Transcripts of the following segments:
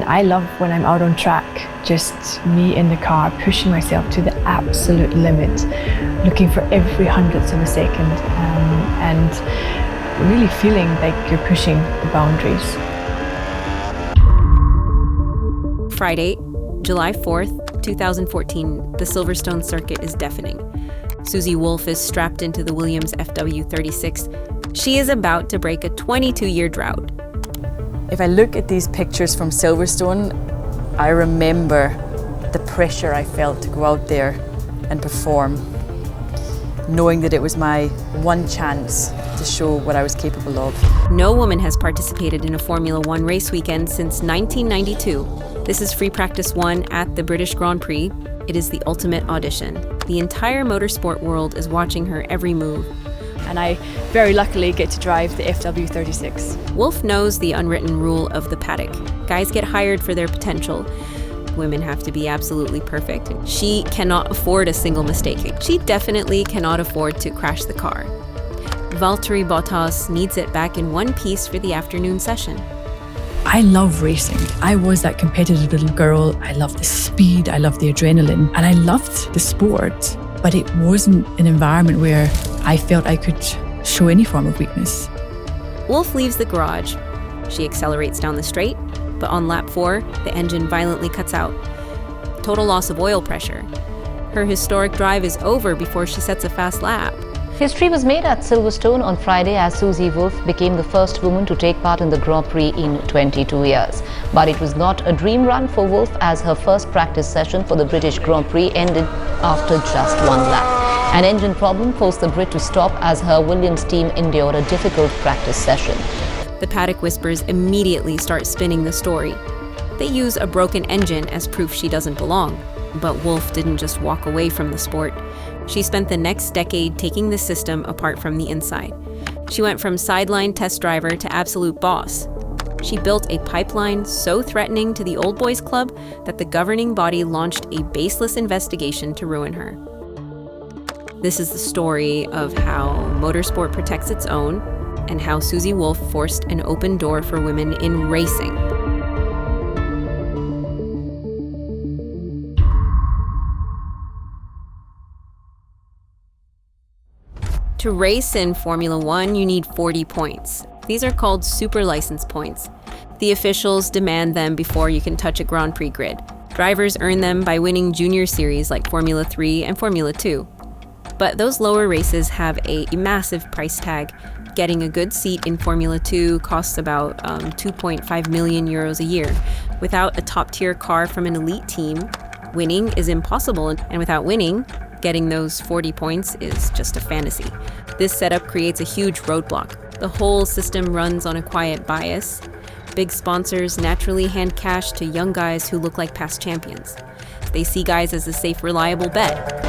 I love when I'm out on track, just me in the car, pushing myself to the absolute limit, looking for every hundredth of a second, and really feeling like you're pushing the boundaries. Friday, July 4th, 2014, the Silverstone circuit is deafening. Susie Wolff is strapped into the Williams FW36. She is about to break a 22-year drought. If I look at these pictures from Silverstone, I remember the pressure I felt to go out there and perform, knowing that it was my one chance to show what I was capable of. No woman has participated in a Formula One race weekend since 1992. This is Free Practice 1 at the British Grand Prix. It is the ultimate audition. The entire motorsport world is watching her every move. And I very luckily get to drive the FW36. Wolff knows the unwritten rule of the paddock. Guys get hired for their potential. Women have to be absolutely perfect. She cannot afford a single mistake. She definitely cannot afford to crash the car. Valtteri Bottas needs it back in one piece for the afternoon session. I love racing. I was that competitive little girl. I loved the speed, I loved the adrenaline, and I loved the sport. But it wasn't an environment where I felt I could show any form of weakness. Wolff leaves the garage. She accelerates down the straight, but on lap 4, the engine violently cuts out. Total loss of oil pressure. Her historic drive is over before she sets a fast lap. History was made at Silverstone on Friday as Susie Wolff became the first woman to take part in the Grand Prix in 22 years. But it was not a dream run for Wolff as her first practice session for the British Grand Prix ended after just one lap. An engine problem forced the Brit to stop as her Williams team endured a difficult practice session. The Paddock whispers immediately start spinning the story. They use a broken engine as proof she doesn't belong. But Wolff didn't just walk away from the sport. She spent the next decade taking the system apart from the inside. She went from sideline test driver to absolute boss. She built a pipeline so threatening to the old boys club that the governing body launched a baseless investigation to ruin her. This is the story of how motorsport protects its own and how Susie Wolff forced an open door for women in racing. To race in Formula One, you need 40 points. These are called super license points. The officials demand them before you can touch a Grand Prix grid. Drivers earn them by winning junior series like Formula 3 and Formula 2. But those lower races have a massive price tag. Getting a good seat in Formula 2 costs about 2.5 million euros a year. Without a top-tier car from an elite team, winning is impossible, and without winning, getting those 40 points is just a fantasy. This setup creates a huge roadblock. The whole system runs on a quiet bias. Big sponsors naturally hand cash to young guys who look like past champions. They see guys as a safe, reliable bet.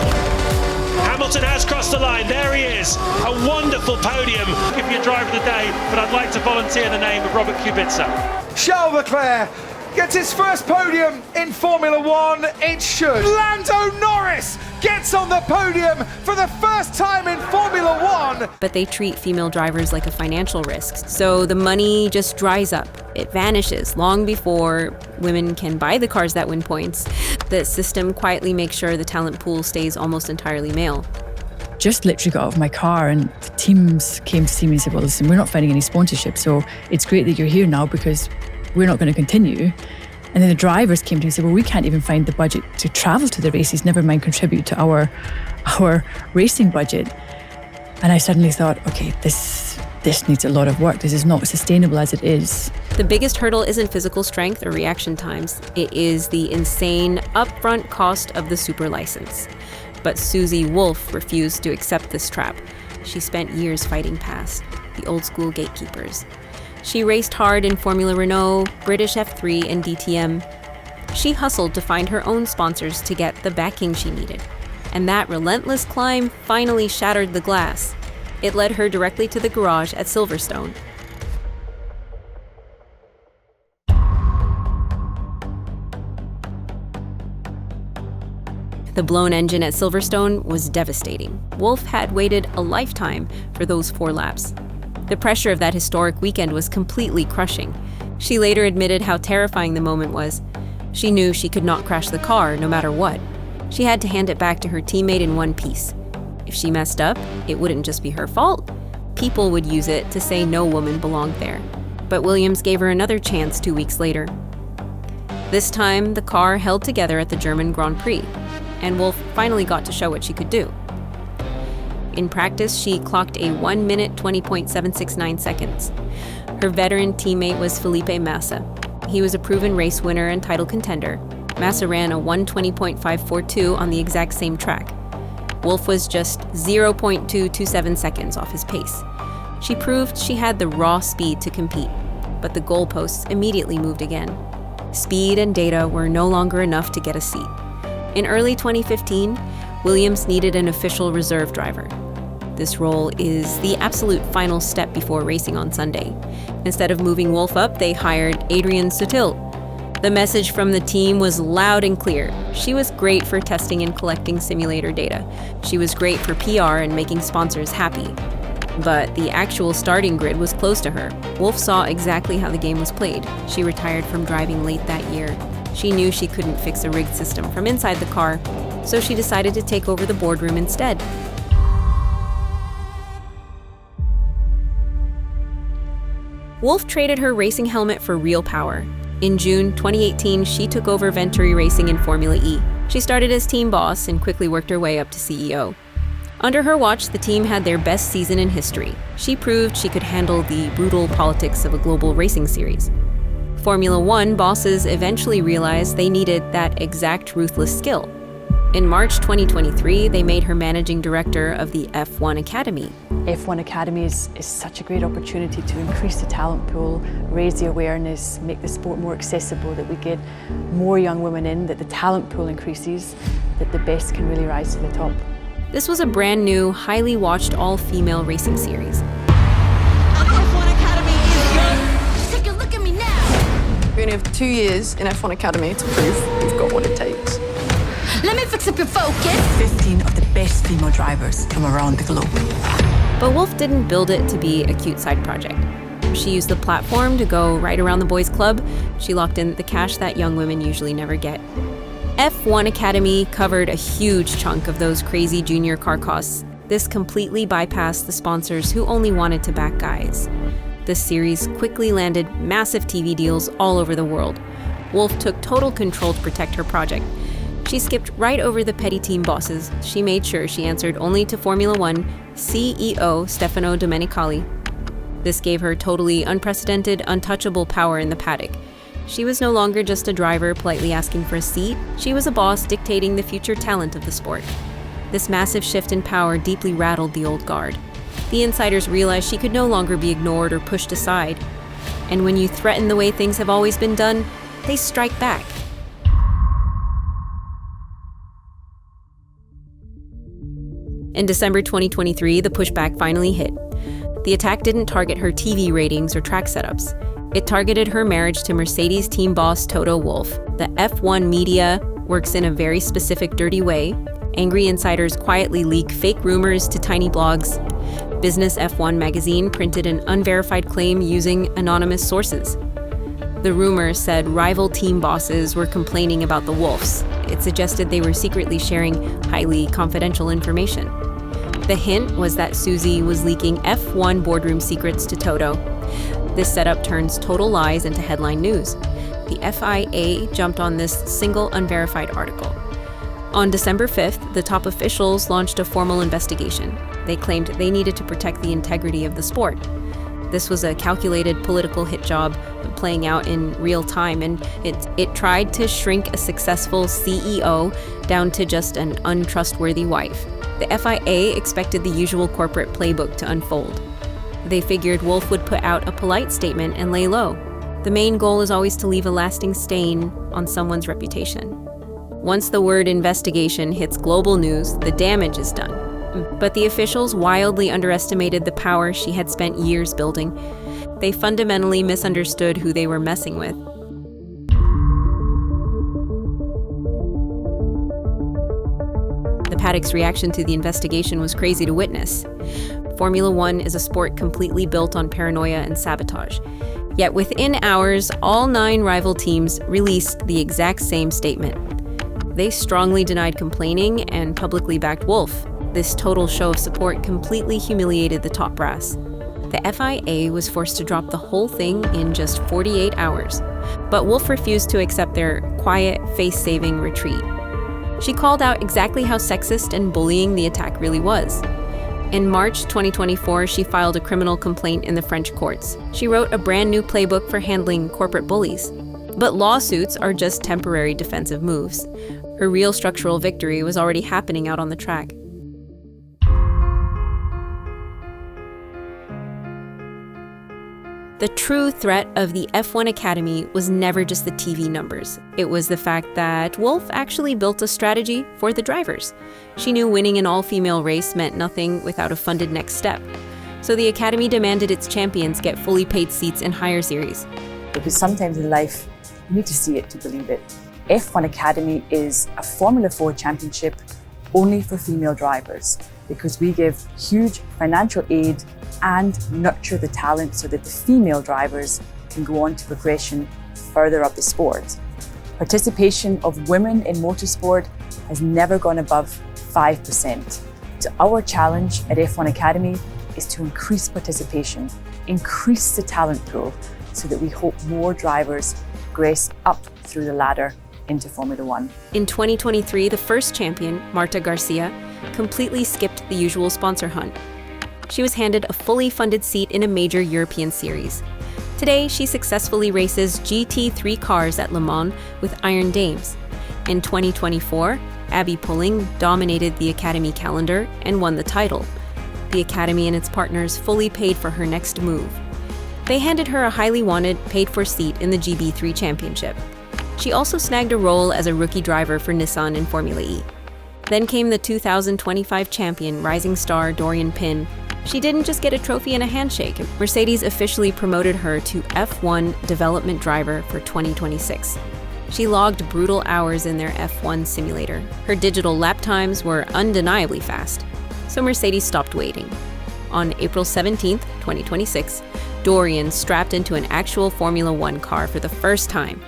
Hamilton has crossed the line. There he is. A wonderful podium. If you're driving the day, but I'd like to volunteer the name of Robert Kubica. Charles Leclerc gets his first podium in Formula One. It should. Lando Norris gets on the podium for the first time in Formula One. But they treat female drivers like a financial risk. So the money just dries up. It vanishes long before women can buy the cars that win points. The system quietly makes sure the talent pool stays almost entirely male. Just literally got out of my car and the teams came to see me and said, well, listen, we're not finding any sponsorship, so it's great that you're here now because we're not going to continue. And then the drivers came to me and said, well, we can't even find the budget to travel to the races, never mind contribute to our racing budget. And I suddenly thought, okay, this needs a lot of work. This is not sustainable as it is. The biggest hurdle isn't physical strength or reaction times. It is the insane upfront cost of the super license. But Susie Wolff refused to accept this trap. She spent years fighting past the old school gatekeepers. She raced hard in Formula Renault, British F3, and DTM. She hustled to find her own sponsors to get the backing she needed. And that relentless climb finally shattered the glass. It led her directly to the garage at Silverstone. The blown engine at Silverstone was devastating. Wolff had waited a lifetime for those 4 laps. The pressure of that historic weekend was completely crushing. She later admitted how terrifying the moment was. She knew she could not crash the car, no matter what. She had to hand it back to her teammate in one piece. If she messed up, it wouldn't just be her fault. People would use it to say no woman belonged there. But Williams gave her another chance 2 weeks later. This time, the car held together at the German Grand Prix, and Wolf finally got to show what she could do. In practice, she clocked a 1 minute 20.769 seconds. Her veteran teammate was Felipe Massa. He was a proven race winner and title contender. Massa ran a 1:20.542 on the exact same track. Wolf was just 0.227 seconds off his pace. She proved she had the raw speed to compete, but the goalposts immediately moved again. Speed and data were no longer enough to get a seat. In early 2015, Williams needed an official reserve driver. This role is the absolute final step before racing on Sunday. Instead of moving Wolf up, they hired Adrian Sutil. The message from the team was loud and clear. She was great for testing and collecting simulator data. She was great for PR and making sponsors happy. But the actual starting grid was close to her. Wolf saw exactly how the game was played. She retired from driving late that year. She knew she couldn't fix a rigged system from inside the car, so she decided to take over the boardroom instead. Wolf traded her racing helmet for real power. In June 2018, she took over Venturi Racing in Formula E. She started as team boss and quickly worked her way up to CEO. Under her watch, the team had their best season in history. She proved she could handle the brutal politics of a global racing series. Formula One bosses eventually realized they needed that exact ruthless skill. In March 2023, they made her managing director of the F1 Academy. F1 Academy is such a great opportunity to increase the talent pool, raise the awareness, make the sport more accessible, that we get more young women in, that the talent pool increases, that the best can really rise to the top. This was a brand new, highly watched all-female racing series. F1 Academy is yours. Take a look at me now. We only have 2 years in F1 Academy to prove we've got what it takes. Let me fix up your focus. 15 of the best female drivers from around the globe. But Wolf didn't build it to be a cute side project. She used the platform to go right around the boys' club. She locked in the cash that young women usually never get. F1 Academy covered a huge chunk of those crazy junior car costs. This completely bypassed the sponsors who only wanted to back guys. The series quickly landed massive TV deals all over the world. Wolf took total control to protect her project. She skipped right over the petty team bosses. She made sure she answered only to Formula One CEO Stefano Domenicali. This gave her totally unprecedented, untouchable power in the paddock. She was no longer just a driver politely asking for a seat. She was a boss dictating the future talent of the sport. This massive shift in power deeply rattled the old guard. The insiders realized she could no longer be ignored or pushed aside. And when you threaten the way things have always been done, they strike back. In December 2023, the pushback finally hit. The attack didn't target her TV ratings or track setups. It targeted her marriage to Mercedes team boss Toto Wolff. The F1 media works in a very specific, dirty way. Angry insiders quietly leak fake rumors to tiny blogs. Business F1 magazine printed an unverified claim using anonymous sources. The rumor said rival team bosses were complaining about the Wolffs. It suggested they were secretly sharing highly confidential information. The hint was that Susie was leaking F1 boardroom secrets to Toto. This setup turns total lies into headline news. The FIA jumped on this single unverified article. On December 5th, the top officials launched a formal investigation. They claimed they needed to protect the integrity of the sport. This was a calculated political hit job playing out in real time, and it tried to shrink a successful CEO down to just an untrustworthy wife. The FIA expected the usual corporate playbook to unfold. They figured Wolff would put out a polite statement and lay low. The main goal is always to leave a lasting stain on someone's reputation. Once the word investigation hits global news, the damage is done. But the officials wildly underestimated the power she had spent years building. They fundamentally misunderstood who they were messing with. The Paddock's reaction to the investigation was crazy to witness. Formula One is a sport completely built on paranoia and sabotage. Yet within hours, all 9 rival teams released the exact same statement. They strongly denied complaining and publicly backed Wolf. This total show of support completely humiliated the top brass. The FIA was forced to drop the whole thing in just 48 hours, but Wolf refused to accept their quiet, face-saving retreat. She called out exactly how sexist and bullying the attack really was. In March 2024, she filed a criminal complaint in the French courts. She wrote a brand new playbook for handling corporate bullies. But lawsuits are just temporary defensive moves. Her real structural victory was already happening out on the track. The true threat of the F1 Academy was never just the TV numbers. It was the fact that Wolf actually built a strategy for the drivers. She knew winning an all-female race meant nothing without a funded next step. So the Academy demanded its champions get fully paid seats in higher series. Because sometimes in life, you need to see it to believe it. F1 Academy is a Formula 4 championship only for female drivers, because we give huge financial aid and nurture the talent so that the female drivers can go on to progression further up the sport. Participation of women in motorsport has never gone above 5%. So our challenge at F1 Academy is to increase participation, increase the talent pool, so that we hope more drivers progress up through the ladder into Formula 1. In 2023, the first champion, Marta Garcia, completely skipped the usual sponsor hunt. She was handed a fully funded seat in a major European series. Today, she successfully races GT3 cars at Le Mans with Iron Dames. In 2024, Abby Pulling dominated the Academy calendar and won the title. The Academy and its partners fully paid for her next move. They handed her a highly wanted, paid-for seat in the GB3 Championship. She also snagged a role as a rookie driver for Nissan in Formula E. Then came the 2025 champion, rising star Dorian Pin. She didn't just get a trophy and a handshake. Mercedes officially promoted her to F1 development driver for 2026. She logged brutal hours in their F1 simulator. Her digital lap times were undeniably fast, so Mercedes stopped waiting. On April 17, 2026, Dorian strapped into an actual Formula 1 car for the first time.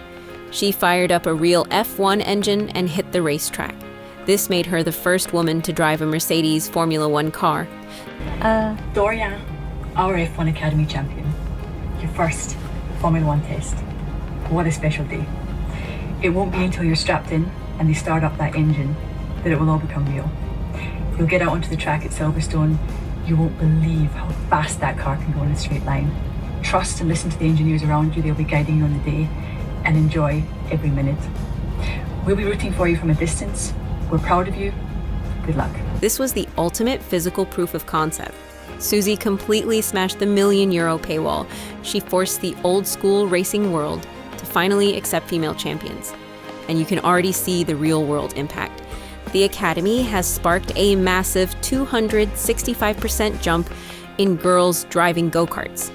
She fired up a real F1 engine and hit the racetrack. This made her the first woman to drive a Mercedes Formula 1 car. Dorian, our F1 Academy champion. Your first Formula 1 test. What a special day. It won't be until you're strapped in and they start up that engine that it will all become real. You'll get out onto the track at Silverstone. You won't believe how fast that car can go in a straight line. Trust and listen to the engineers around you. They'll be guiding you on the day, and enjoy every minute. We'll be rooting for you from a distance. We're proud of you. Good luck. This was the ultimate physical proof of concept. Susie completely smashed the €1 million paywall. She forced the old-school racing world to finally accept female champions. And you can already see the real-world impact. The Academy has sparked a massive 265% jump in girls driving go-karts.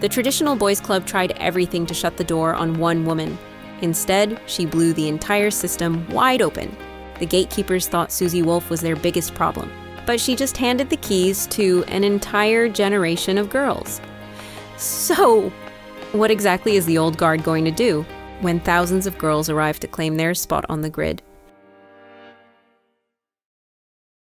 The traditional boys' club tried everything to shut the door on one woman. Instead, she blew the entire system wide open. The gatekeepers thought Susie Wolff was their biggest problem, but she just handed the keys to an entire generation of girls. So, what exactly is the old guard going to do when thousands of girls arrive to claim their spot on the grid?